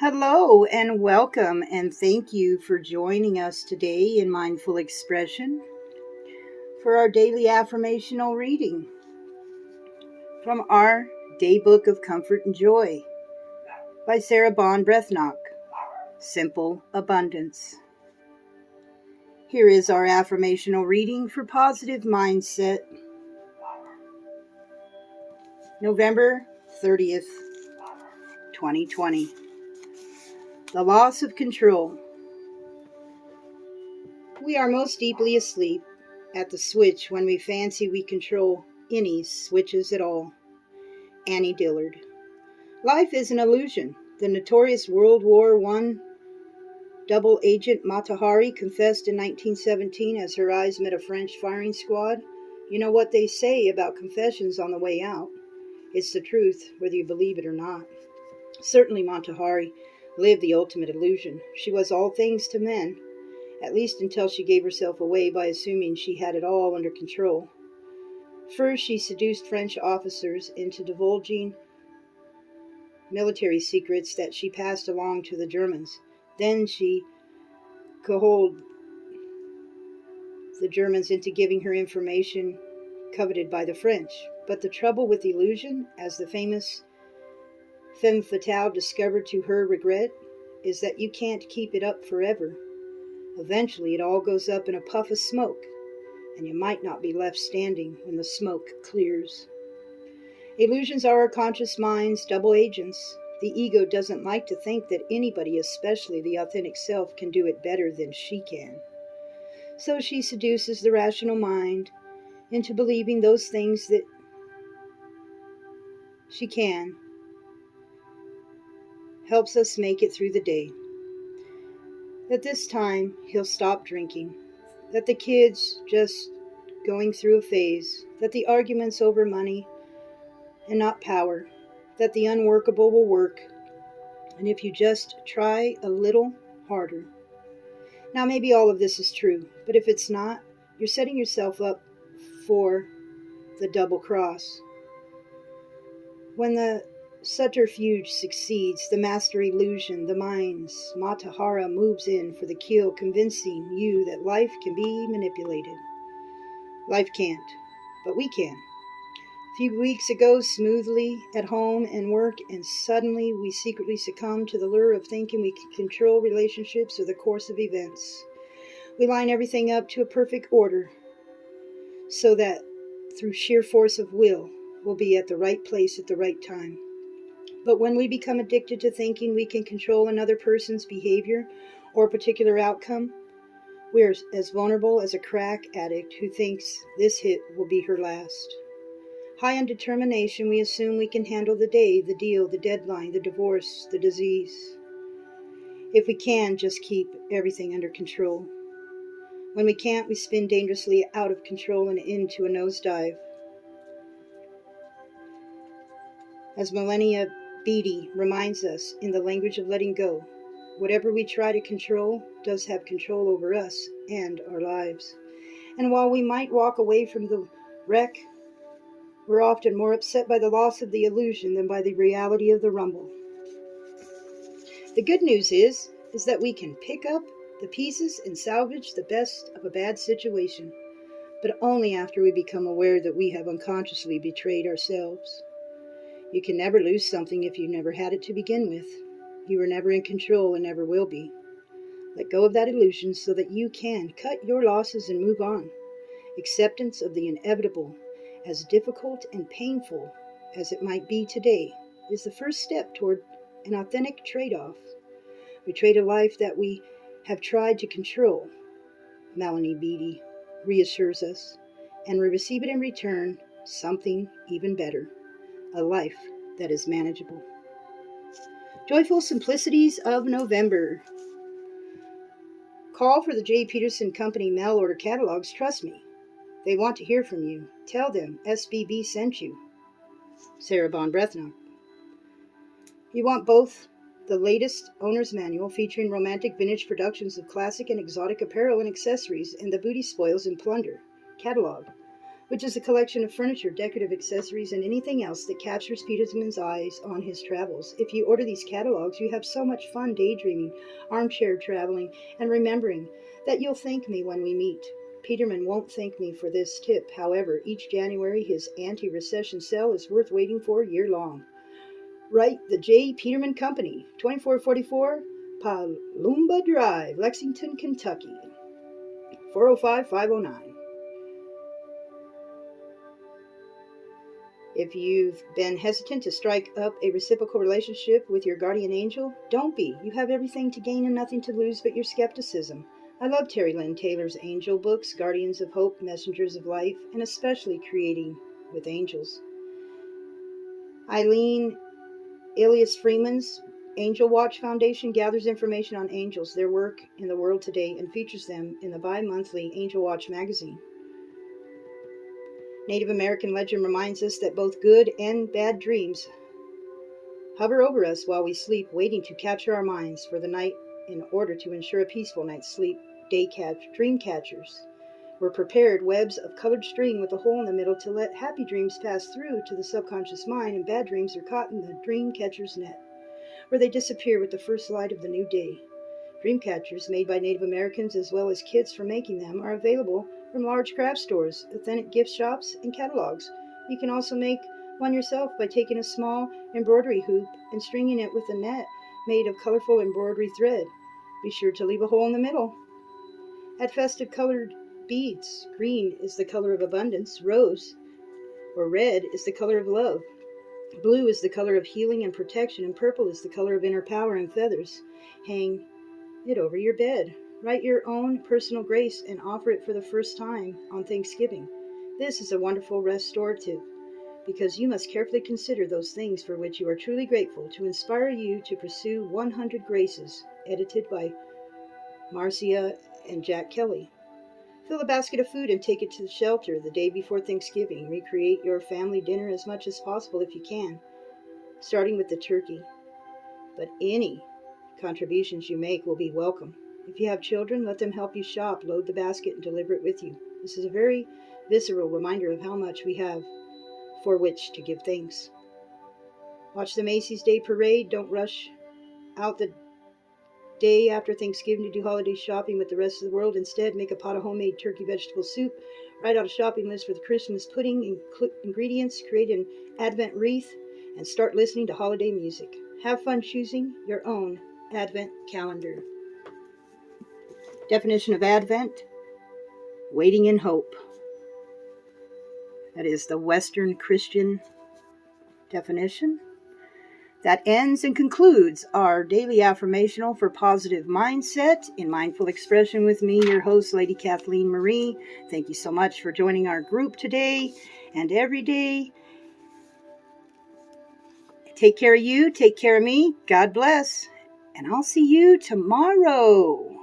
Hello and welcome, and thank you for joining us today in Mindful Expression for our daily affirmational reading from our Daybook of Comfort and Joy by Sarah Bond Brethnock. Simple Abundance. Here is our affirmational reading for positive mindset, November 30th, 2020. The loss of control. We are most deeply asleep at the switch when we fancy we control any switches at all. Annie Dillard. Life is an illusion. The notorious World War I double agent Mata Hari confessed in 1917 as her eyes met a French firing squad. You know what they say about confessions on the way out. It's the truth, whether you believe it or not. Certainly Mata Hari lived the ultimate illusion. She was all things to men, at least until she gave herself away by assuming she had it all under control. First, she seduced French officers into divulging military secrets that she passed along to the Germans. Then she cajoled the Germans into giving her information coveted by the French. But the trouble with illusion, as the famous femme fatale discovered to her regret, is that you can't keep it up forever. Eventually it all goes up in a puff of smoke, and you might not be left standing when the smoke clears. Illusions are our conscious mind's double agents. The ego doesn't like to think that anybody, especially the authentic self, can do it better than she can. So she seduces the rational mind into believing those things that she can, helps us make it through the day. That this time he'll stop drinking, that the kid's just going through a phase, that the arguments over money and not power, that the unworkable will work, and if you just try a little harder. Now, maybe all of this is true, but if it's not, you're setting yourself up for the double cross. When the subterfuge succeeds, the master illusion, the mind's Matahara moves in for the kill, convincing you that life can be manipulated. Life can't, but we can. A few weeks ago, smoothly at home and work, and suddenly we secretly succumb to the lure of thinking we can control relationships or the course of events. We line everything up to a perfect order so that through sheer force of will, we'll be at the right place at the right time. But when we become addicted to thinking we can control another person's behavior or a particular outcome, we are as vulnerable as a crack addict who thinks this hit will be her last. High on determination, we assume we can handle the day, the deal, the deadline, the divorce, the disease. If we can, just keep everything under control. When we can't, we spin dangerously out of control and into a nosedive. As Melania Beattie reminds us in the language of letting go, whatever we try to control does have control over us and our lives. And while we might walk away from the wreck, we're often more upset by the loss of the illusion than by the reality of the rumble. The good news is that we can pick up the pieces and salvage the best of a bad situation, but only after we become aware that we have unconsciously betrayed ourselves. You can never lose something if you never had it to begin with. You were never in control and never will be. Let go of that illusion so that you can cut your losses and move on. Acceptance of the inevitable, as difficult and painful as it might be today, is the first step toward an authentic trade-off. We trade a life that we have tried to control, Melanie Beattie reassures us, and we receive it in return, something even better, a life that is manageable. Joyful Simplicities of November. Call for the J. Peterson Company mail order catalogs. Trust me, they want to hear from you. Tell them SBB sent you. Sarah Bond Brethnock. You want both the latest owner's manual featuring romantic vintage productions of classic and exotic apparel and accessories and the booty spoils and plunder catalog which is a collection of furniture, decorative accessories, and anything else that captures Peterman's eyes on his travels. If you order these catalogs, you have so much fun daydreaming, armchair traveling, and remembering that you'll thank me when we meet. Peterman won't thank me for this tip. However, each January his anti-recession sale is worth waiting for year long. Write the J. Peterman Company, 2444 Palumba Drive, Lexington, Kentucky, 405-509. If you've been hesitant to strike up a reciprocal relationship with your guardian angel, don't be. You have everything to gain and nothing to lose but your skepticism. I love Terry Lynn Taylor's angel books, Guardians of Hope, Messengers of Life, and especially Creating with Angels. Eileen Elias Freeman's Angel Watch Foundation gathers information on angels, their work in the world today, and features them in the bi-monthly Angel Watch magazine. Native American legend reminds us that both good and bad dreams hover over us while we sleep, waiting to capture our minds for the night in order to ensure a peaceful night's sleep. Dream catchers were prepared webs of colored string with a hole in the middle to let happy dreams pass through to the subconscious mind, and bad dreams are caught in the dream catcher's net, where they disappear with the first light of the new day. Dream catchers, made by Native Americans as well as kids for making them, are available from large craft stores, authentic gift shops, and catalogs. You can also make one yourself by taking a small embroidery hoop and stringing it with a net made of colorful embroidery thread. Be sure to leave a hole in the middle. Add festive colored beads. Green is the color of abundance. Rose, or red, is the color of love. Blue is the color of healing and protection, and purple is the color of inner power and feathers. Hang it over your bed. Write your own personal grace and offer it for the first time on Thanksgiving. This is a wonderful restorative, because you must carefully consider those things for which you are truly grateful to inspire you to pursue 100 Graces, edited by Marcia and Jack Kelly. Fill a basket of food and take it to the shelter the day before Thanksgiving. Recreate your family dinner as much as possible if you can, starting with the turkey. But any contributions you make will be welcome. If you have children, let them help you shop, load the basket, and deliver it with you. This is a very visceral reminder of how much we have for which to give thanks. Watch the Macy's Day Parade. Don't rush out the day after Thanksgiving to do holiday shopping with the rest of the world. Instead, make a pot of homemade turkey vegetable soup. Write out a shopping list for the Christmas pudding ingredients. Create an Advent wreath and start listening to holiday music. Have fun choosing your own Advent calendar. Definition of Advent: waiting in hope. That is the Western Christian definition. That ends and concludes our daily affirmational for positive mindset in mindful expression with me, your host, Lady Kathleen Marie. Thank you so much for joining our group today and every day. Take care of you, take care of me. God bless. And I'll see you tomorrow.